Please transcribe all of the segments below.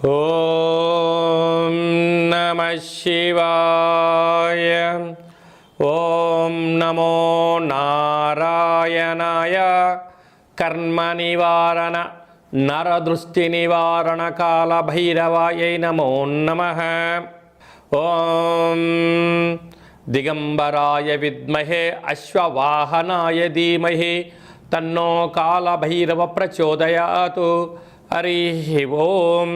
ఓం నమః శివాయ. ఓం నమో నారాయణాయ. కర్మ నివారణ నరదృష్టి నివారణ కాల భైరవాయై నమో నమః. ఓం దిగంబరాయ విద్మహే అశ్వవాహనాయ ధీమహి తన్నో కాల భైరవ ప్రచోదయాతు. హరి ఓం.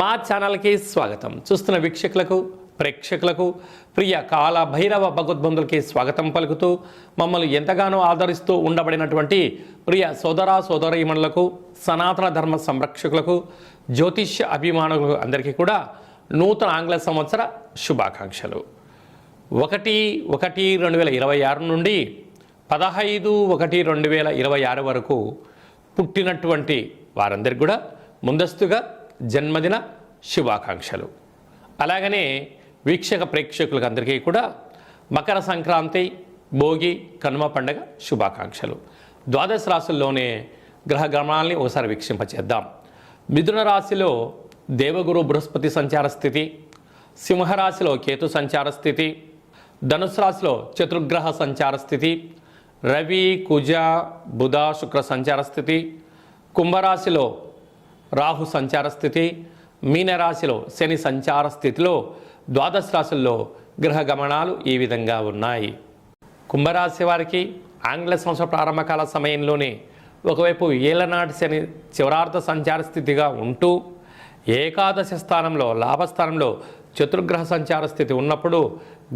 మా ఛానల్కి స్వాగతం. చూస్తున్న వీక్షకులకు ప్రేక్షకులకు ప్రియ కాల భైరవ భగవద్బంధులకి స్వాగతం పలుకుతూ మమ్మల్ని ఎంతగానో ఆదరిస్తూ ఉండబడినటువంటి ప్రియ సోదర సోదరీమణులకు సనాతన ధర్మ సంరక్షకులకు జ్యోతిష్య అభిమానులకు అందరికీ కూడా నూతన ఆంగ్ల సంవత్సర శుభాకాంక్షలు. 1/1/2026 నుండి 15/1/2026 వరకు పుట్టినటువంటి వారందరికీ కూడా ముందస్తుగా జన్మదిన శుభాకాంక్షలు. అలాగనే వీక్షక ప్రేక్షకులకు అందరికీ కూడా మకర సంక్రాంతి, భోగి, కనుమ పండగ శుభాకాంక్షలు. ద్వాదశ రాశుల్లోనే గ్రహ గమనాల్ని ఒకసారి వీక్షింపచేద్దాం. మిథున రాశిలో దేవగురు బృహస్పతి సంచార స్థితి, సింహరాశిలో కేతు సంచార స్థితి, ధనుసు రాశిలో చతుర్గ్రహ సంచార స్థితి, రవి, కుజ, బుధ, శుక్ర సంచార స్థితి, కుంభరాశిలో రాహు సంచార స్థితి, మీనరాశిలో శని సంచార స్థితిలో ద్వాదశ రాశుల్లో గ్రహ గమనాలు ఈ విధంగా ఉన్నాయి. కుంభరాశి వారికి ఆంగ్ల సంవత్సర ప్రారంభకాల సమయంలోనే ఒకవైపు ఏళ్లనాటి శని చివరార్థ సంచార స్థితిగా ఉంటూ ఏకాదశి స్థానంలో లాభస్థానంలో చతుర్గ్రహ సంచార స్థితి ఉన్నప్పుడు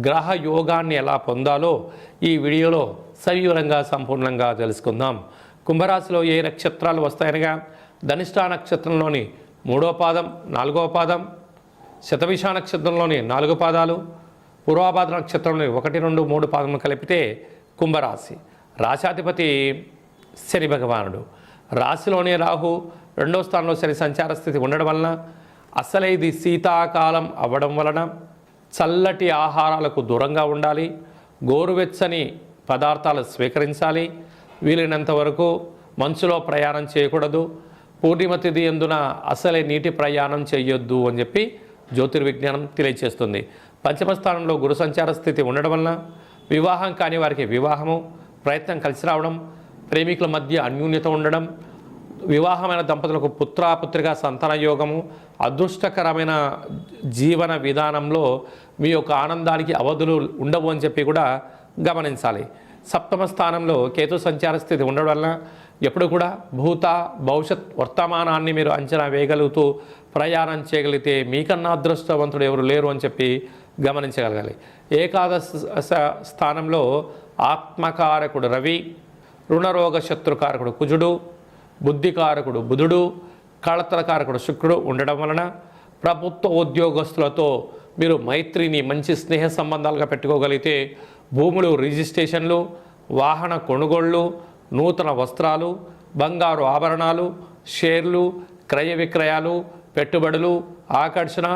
గ్రహ యోగాన్ని ఎలా పొందాలో ఈ వీడియోలో సవివరంగా సంపూర్ణంగా తెలుసుకుందాం. కుంభరాశిలో ఏ నక్షత్రాలు వస్తాయనగా ధనిష్ఠ నక్షత్రంలోని 3వ పాదం, 4వ పాదం, శతభిష నక్షత్రంలోని 4 పాదాలు, పూర్వాభాద్ర నక్షత్రంలోని 1, 2, 3 పాదములు కలిపితే కుంభరాశి. రాశాధిపతి శని భగవానుడు. రాశిలోనే రాహు, 2వ స్థానంలో శని సంచార స్థితి ఉండడం వలన అసలే ఇది శీతాకాలం అవ్వడం వలన చల్లటి ఆహారాలకు దూరంగా ఉండాలి, గోరువెచ్చని పదార్థాలు స్వీకరించాలి, వీలైనంత వరకు మంచులో ప్రయాణం చేయకూడదు, పూర్ణిమ తిథి యందున అసలే నీటి ప్రయాణం చేయొద్దు అని చెప్పి జ్యోతిర్విజ్ఞానం తెలియజేస్తుంది. పంచమ స్థానంలో గురు సంచార స్థితి ఉండడం వలన వివాహం కాని వారికి వివాహము, ప్రయత్నం కలిసి రావడం, ప్రేమికుల మధ్య అన్యూన్యత ఉండడం, వివాహమైన దంపతులకు పుత్రపుత్రిక సంతాన యోగము, అదృష్టకరమైన జీవన విధానంలో మీ యొక్క ఆనందానికి అవధులు ఉండవు అని చెప్పి కూడా గమనించాలి. సప్తమ స్థానంలో కేతు సంచార స్థితి ఉండడం వలన ఎప్పుడు కూడా భూత భవిష్యత్ వర్తమానాన్ని మీరు అంచనా వేయగలుగుతూ ప్రయాణం చేయగలిగితే మీకన్నా అదృష్టవంతుడు ఎవరు లేరు అని చెప్పి గమనించగలగాలి. ఏకాదశ స్థానంలో ఆత్మకారకుడు రవి, రుణరోగ శత్రుకారకుడు కుజుడు, బుద్ధికారకుడు బుధుడు, కళత్రకారకుడు శుక్రుడు ఉండడం వలన ప్రభుత్వ ఉద్యోగస్తులతో మీరు మైత్రిని మంచి స్నేహ సంబంధాలుగా పెట్టుకోగలిగితే భూములు రిజిస్ట్రేషన్లు, వాహన కొనుగోళ్లు, నూతన వస్త్రాలు, బంగారు ఆభరణాలు, షేర్లు, క్రయ విక్రయాలు, పెట్టుబడులు, ఆకర్షణ,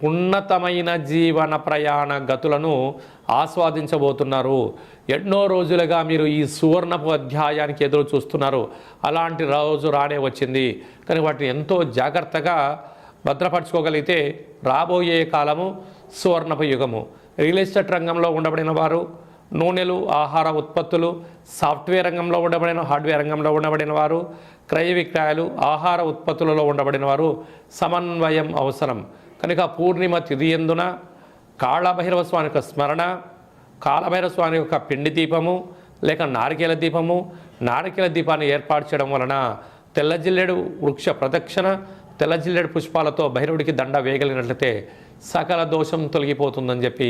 ఉన్నతమైన జీవన ప్రయాణ గతులను ఆస్వాదించబోతున్నారు. ఎన్నో రోజులుగా మీరు ఈ సువర్ణపు అధ్యాయానికి ఎదురు చూస్తున్నారు. అలాంటి రోజు రానే వచ్చింది. కానీ వాటిని ఎంతో జాగ్రత్తగా భద్రపరచుకోగలిగితే రాబోయే కాలము సువర్ణపు యుగము. రియల్ ఎస్టేట్ రంగంలో ఉండబడిన వారు, నూనెలు, ఆహార ఉత్పత్తులు, సాఫ్ట్వేర్ రంగంలో ఉండబడిన, హార్డ్వేర్ రంగంలో ఉండబడిన వారు, క్రయ విక్రయాలు, ఆహార ఉత్పత్తులలో ఉండబడిన వారు సమన్వయం అవసరం. కనుక పూర్ణిమ తిథి యందున కాళభైరవ స్వామి యొక్క స్మరణ, కాళభైరవ స్వామి యొక్క పిండి దీపము లేక నారికేల దీపము, నారికేల దీపాన్ని ఏర్పాటు చేయడం వలన తెల్లజిల్లేడు వృక్ష ప్రదక్షిణ, తెల్లజిల్లేడు పుష్పాలతో భైరవుడికి దండ వేయగలిగినట్లయితే సకల దోషం తొలగిపోతుందని చెప్పి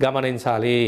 గమనించాలి.